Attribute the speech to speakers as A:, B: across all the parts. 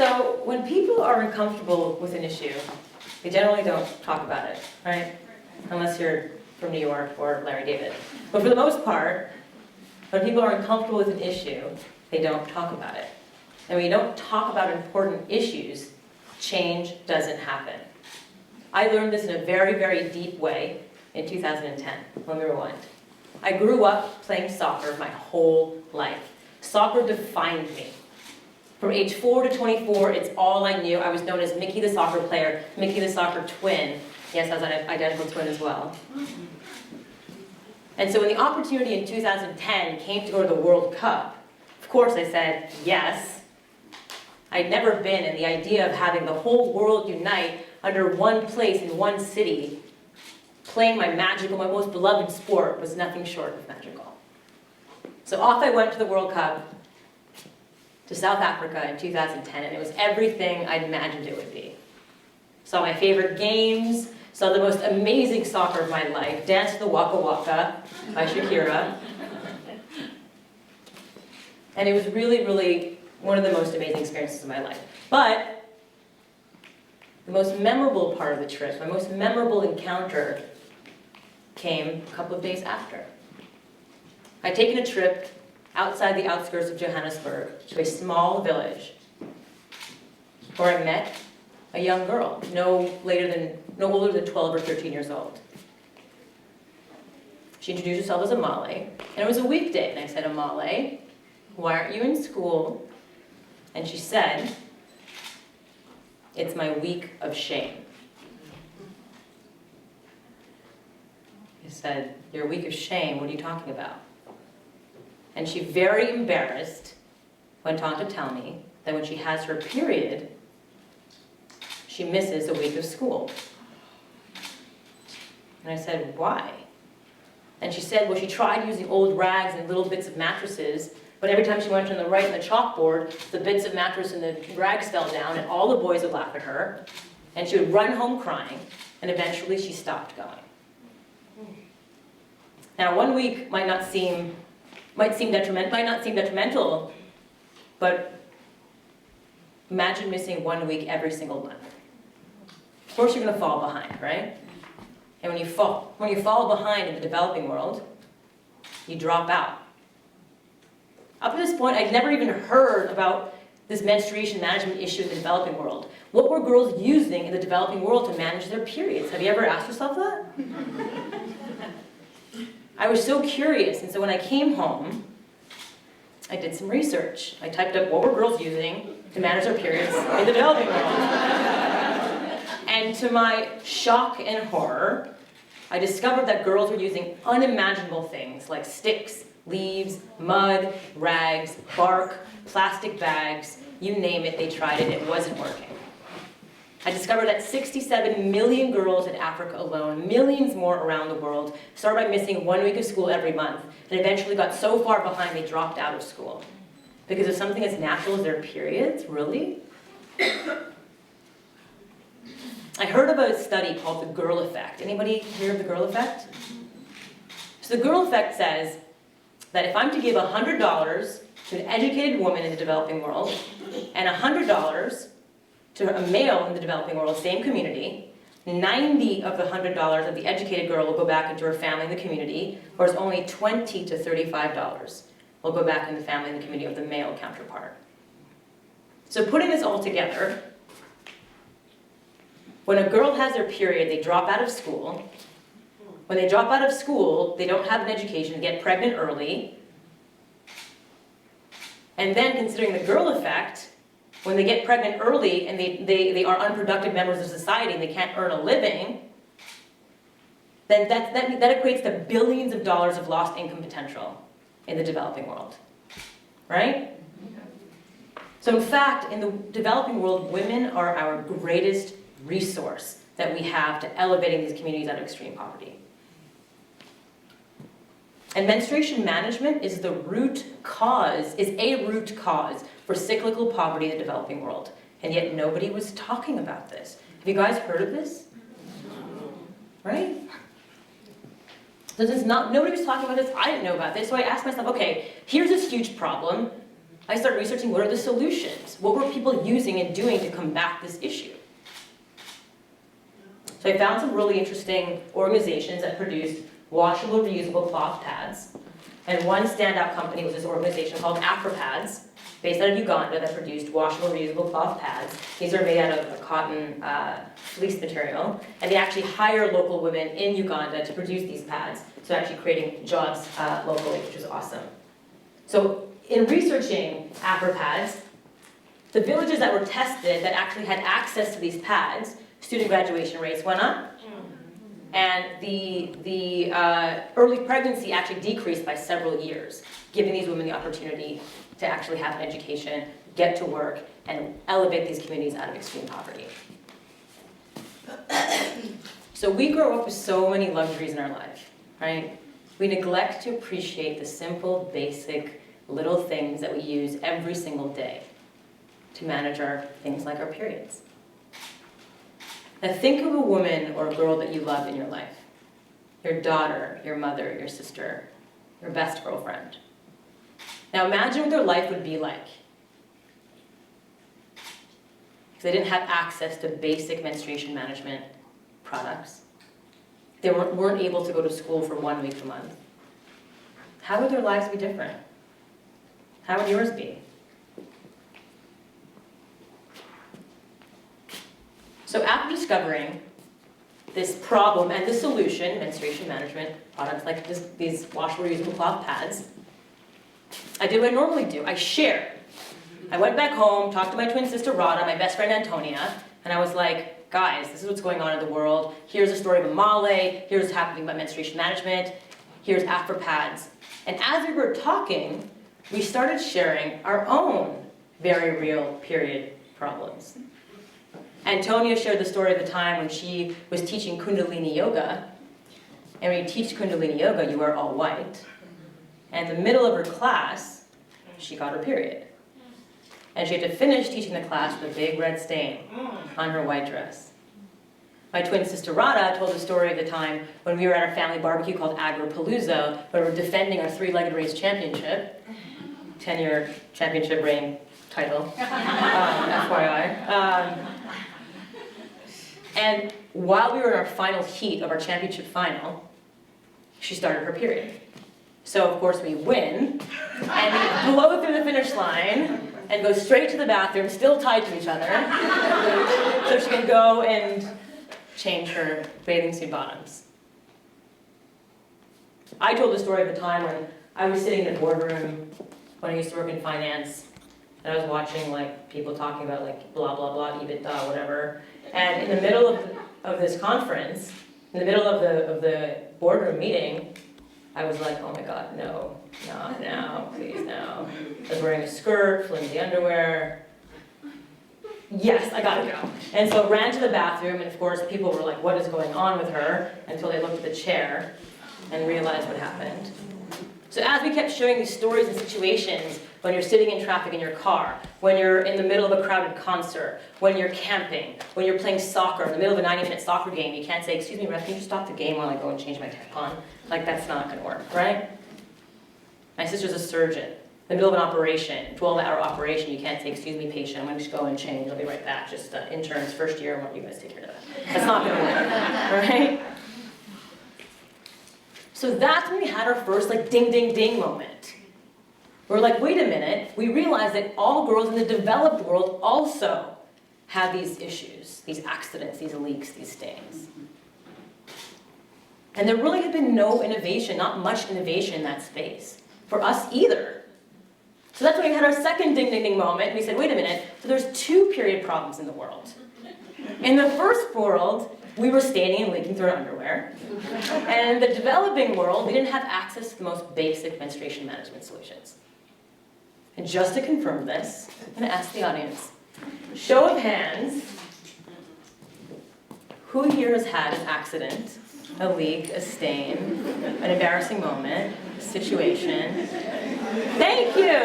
A: So when people are uncomfortable with an issue, they generally don't talk about it, right? Unless you're from New York or Larry David. But for the most part, when people are uncomfortable with an issue, they don't talk about it. And when you don't talk about important issues, change doesn't happen. I learned this in a very, very deep way in 2010. Let me rewind. I grew up playing soccer my whole life. Soccer defined me. From age 4 to 24, it's all I knew. I was known as Miki the soccer player, Miki the soccer twin. Yes, I was an identical twin as well. And so when the opportunity in 2010 came to go to the World Cup, of course I said yes. I'd never been, and the idea of having the whole world unite under one place in one city, playing my most beloved sport, was nothing short of magical. So off I went to the World Cup, to South Africa in 2010, and it was everything I'd imagined it would be. Saw my favorite games, saw the most amazing soccer of my life, danced the Waka Waka by Shakira. And it was really, really one of the most amazing experiences of my life. But the most memorable part of the trip, my most memorable encounter, came a couple of days after. I'd taken a trip outside the outskirts of Johannesburg to a small village where I met a young girl, no older than 12 or 13 years old. She introduced herself as Amale, and it was a weekday, and I said, Amale, why aren't you in school? And she said, it's my week of shame. I said, your week of shame, what are you talking about? And she, very embarrassed, went on to tell me that when she has her period, she misses a week of school. And I said, why? And she said, well, she tried using old rags and little bits of mattresses, but every time she went on the right in the chalkboard, the bits of mattress and the rags fell down, and all the boys would laugh at her, and she would run home crying, and eventually she stopped going. Now, 1 week might not seem detrimental, but imagine missing 1 week every single month. Of course you're going to fall behind, right? And when you fall behind in the developing world, you drop out. Up to this point, I'd never even heard about this menstruation management issue in the developing world. What were girls using in the developing world to manage their periods? Have you ever asked yourself that? I was so curious, and so when I came home, I did some research. I typed up what were girls using to manage their periods in the developing world. And to my shock and horror, I discovered that girls were using unimaginable things like sticks, leaves, mud, rags, bark, plastic bags, you name it, they tried it, it wasn't working. I discovered that 67 million girls in Africa alone, millions more around the world, started by missing 1 week of school every month, and eventually got so far behind they dropped out of school. Because of something as natural as their periods, really? I heard about a study called the girl effect. Anybody hear of the girl effect? So the girl effect says that if I'm to give $100 to an educated woman in the developing world, and $100 to a male in the developing world, same community, 90 of the $100 of the educated girl will go back into her family and the community, whereas only $20 to $35 will go back in the family and the community of the male counterpart. So putting this all together, when a girl has their period, they drop out of school. When they drop out of school, they don't have an education, get pregnant early. And then considering the girl effect, when they get pregnant early and they are unproductive members of society and they can't earn a living, then that equates to billions of dollars of lost income potential in the developing world, right? So in fact, in the developing world, women are our greatest resource that we have to elevating these communities out of extreme poverty. And menstruation management is a root cause for cyclical poverty in the developing world. And yet nobody was talking about this. Have you guys heard of this? Right? So nobody was talking about this, I didn't know about this, so I asked myself, okay, here's this huge problem. I started researching what are the solutions? What were people using and doing to combat this issue? So I found some really interesting organizations that produced washable, reusable cloth pads. And one standout company was this organization called AfroPads, based out of Uganda, that produced washable, reusable cloth pads. These are made out of a cotton fleece material. And they actually hire local women in Uganda to produce these pads. So actually creating jobs locally, which is awesome. So in researching AfroPads, the villages that were tested that actually had access to these pads, student graduation rates went up. And the early pregnancy actually decreased by several years, giving these women the opportunity to actually have an education, get to work, and elevate these communities out of extreme poverty. So we grow up with so many luxuries in our life, right? We neglect to appreciate the simple, basic, little things that we use every single day to manage our things like our periods. Now think of a woman or a girl that you love in your life. Your daughter, your mother, your sister, your best girlfriend. Now imagine what their life would be like if they didn't have access to basic menstruation management products. They weren't able to go to school for 1 week a month. How would their lives be different? How would yours be? So after discovering this problem and the solution, menstruation management products like these washable, reusable cloth pads, I did what I normally do. I shared. I went back home, talked to my twin sister Rada, my best friend Antonia, and I was like, guys, this is what's going on in the world. Here's the story of Amale. Here's what's happening about menstruation management. Here's AfroPads. And as we were talking, we started sharing our own very real period problems. Antonia shared the story of the time when she was teaching Kundalini Yoga. And when you teach Kundalini Yoga, you wear all white. And in the middle of her class, she got her period. And she had to finish teaching the class with a big red stain on her white dress. My twin sister Rada told the story of the time when we were at our family barbecue called Agropalooza, where we were defending our three-legged race championship, 10-year championship reign title, FYI. And while we were in our final heat of our championship final, she started her period. So of course we win, and we blow through the finish line, and go straight to the bathroom, still tied to each other, so she can go and change her bathing suit bottoms. I told the story of the time when I was sitting in a boardroom when I used to work in finance, and I was watching like people talking about like blah, blah, blah, EBITDA, whatever. And in the middle of this conference, in the middle of the boardroom meeting, I was like, oh my God, no, not now, please no. I was wearing a skirt, flimsy underwear. Yes, I gotta go. And so I ran to the bathroom, and of course people were like, what is going on with her? Until they looked at the chair and realized what happened. So as we kept sharing these stories and situations, when you're sitting in traffic in your car, when you're in the middle of a crowded concert, when you're camping, when you're playing soccer, in the middle of a 90-minute soccer game, you can't say, excuse me, ref, can you just stop the game while I go and change my tampon? Like, that's not gonna work, right? My sister's a surgeon. In the middle of an operation, 12-hour operation, you can't say, excuse me, patient, I'm gonna just go and change, I'll be right back. Just interns, first year, I want you guys to take care of that. That's not gonna work, right? So that's when we had our first like ding, ding, ding moment. We're like, wait a minute, we realized that all girls in the developed world also have these issues, these accidents, these leaks, these stains. And there really had been no innovation, not much innovation in that space, for us either. So that's when we had our second ding, ding, ding moment, and we said, wait a minute, so there's two period problems in the world. In the first world, we were staining and leaking through our underwear. And in the developing world, we didn't have access to the most basic menstruation management solutions. And just to confirm this, I'm going to ask the audience, show of hands, who here has had an accident, a leak, a stain, an embarrassing moment, a situation? Thank you!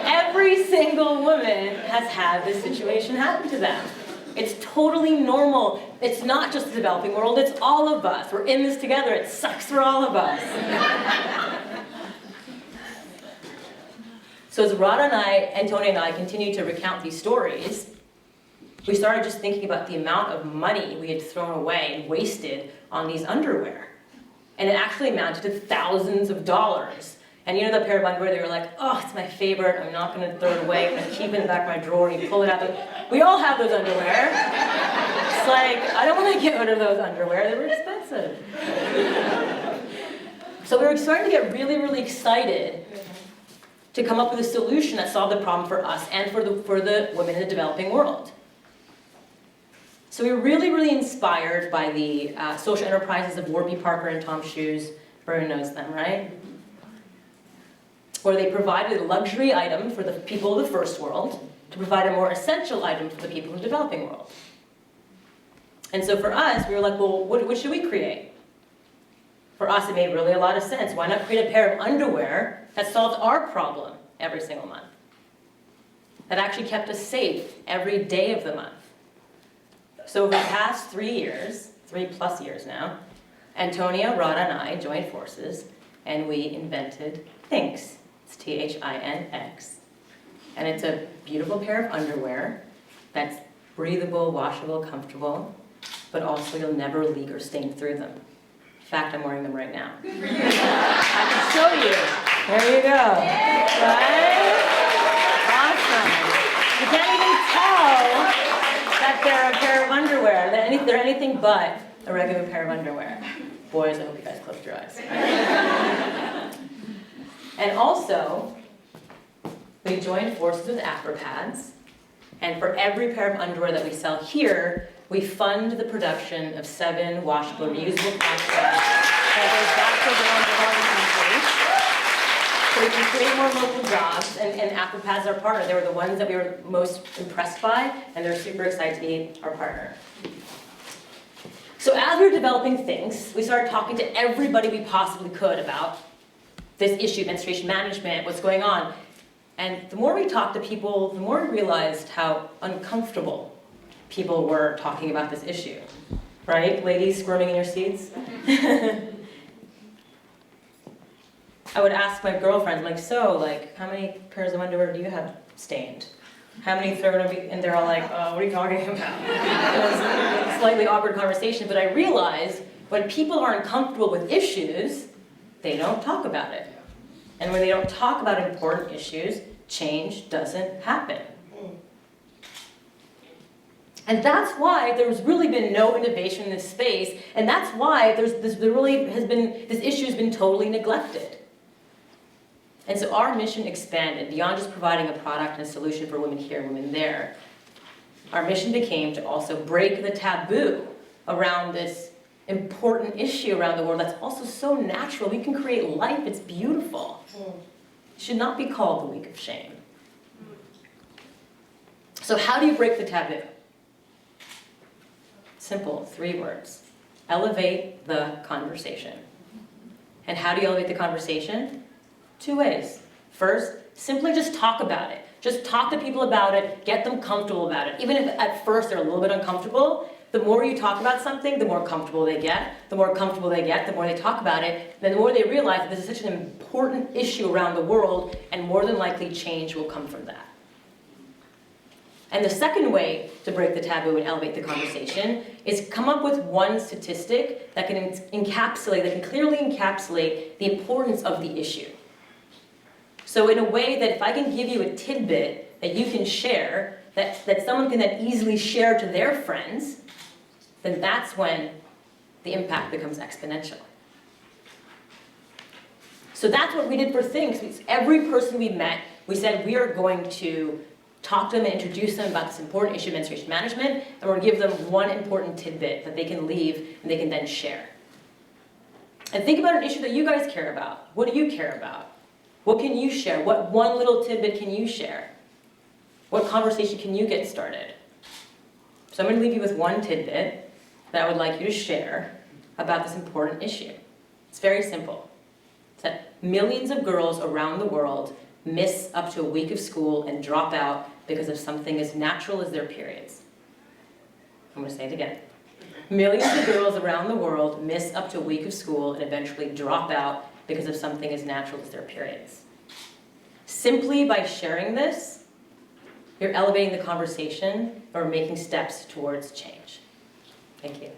A: Every single woman has had this situation happen to them. It's totally normal. It's not just the developing world, it's all of us. We're in this together. It sucks for all of us. So as Radha and I, Antonia and I continued to recount these stories, we started just thinking about the amount of money we had thrown away and wasted on these underwear. And it actually amounted to thousands of dollars. And you know that pair of underwear that you're like, oh, it's my favorite, I'm not going to throw it away, I'm going to keep it in the back of my drawer, and you pull it out. We all have those underwear. It's like, I don't want to get rid of those underwear, they were expensive. So we were starting to get really, really excited to come up with a solution that solved the problem for us and for the women in the developing world. So we were really, really inspired by the social enterprises of Warby Parker and Tom Shoes. Everyone knows them, right? Where they provided a luxury item for the people of the first world to provide a more essential item for the people in the developing world. And so for us, we were like, well, what should we create? For us, it made really a lot of sense. Why not create a pair of underwear that solved our problem every single month? That actually kept us safe every day of the month. So over the past 3 years, 3+ years now, Antonia, Radha, and I joined forces, and we invented Thinx. It's T-H-I-N-X. And it's a beautiful pair of underwear that's breathable, washable, comfortable, but also you'll never leak or stain through them. In fact, I'm wearing them right now. I can show you. There you go. Right? Awesome. You can't even tell that they're a pair of underwear. They're anything but a regular pair of underwear. Boys, I hope you guys closed your eyes. And also, we joined forces with AfroPads, and for every pair of underwear that we sell here, we fund the production of 7 washable, reusable plastic that goes back to the developing countries, so we can create more local jobs, and AfroPads are our partner. They were the ones that we were most impressed by, and they're super excited to be our partner. So as we were developing things, we started talking to everybody we possibly could about this issue, menstruation management, what's going on. And the more we talked to people, the more we realized how uncomfortable people were talking about this issue. Right? Ladies squirming in your seats? I would ask my girlfriends, like, so, like, how many pairs of underwear do you have stained? How many third of you? And they're all like, oh, what are you talking about? It was a slightly awkward conversation, but I realized when people are uncomfortable with issues, they don't talk about it. And when they don't talk about important issues, change doesn't happen. And that's why there's really been no innovation in this space, and that's why this issue has been totally neglected. And so our mission expanded beyond just providing a product and a solution for women here and women there. Our mission became to also break the taboo around this important issue around the world that's also so natural. We can create life, it's beautiful. It should not be called the week of shame. So how do you break the taboo? Simple, 3 words. Elevate the conversation. And how do you elevate the conversation? 2 ways. First, simply just talk about it. Just talk to people about it, get them comfortable about it. Even if at first they're a little bit uncomfortable, the more you talk about something, the more comfortable they get. The more comfortable they get, the more they talk about it. Then the more they realize that this is such an important issue around the world, and more than likely change will come from that. And the second way to break the taboo and elevate the conversation is come up with one statistic that can clearly encapsulate the importance of the issue. So in a way that if I can give you a tidbit that you can share, that someone can then easily share to their friends, then that's when the impact becomes exponential. So that's what we did for Thinx. Every person we met, we said we are going to talk to them and introduce them about this important issue of menstruation management, and we're going to give them one important tidbit that they can leave and they can then share. And think about an issue that you guys care about. What do you care about? What can you share? What one little tidbit can you share? What conversation can you get started? So I'm going to leave you with one tidbit that I would like you to share about this important issue. It's very simple. It's that millions of girls around the world miss up to a week of school and drop out because of something as natural as their periods. I'm going to say it again. Millions of girls around the world miss up to a week of school and eventually drop out because of something as natural as their periods. Simply by sharing this, you're elevating the conversation or making steps towards change. Thank you.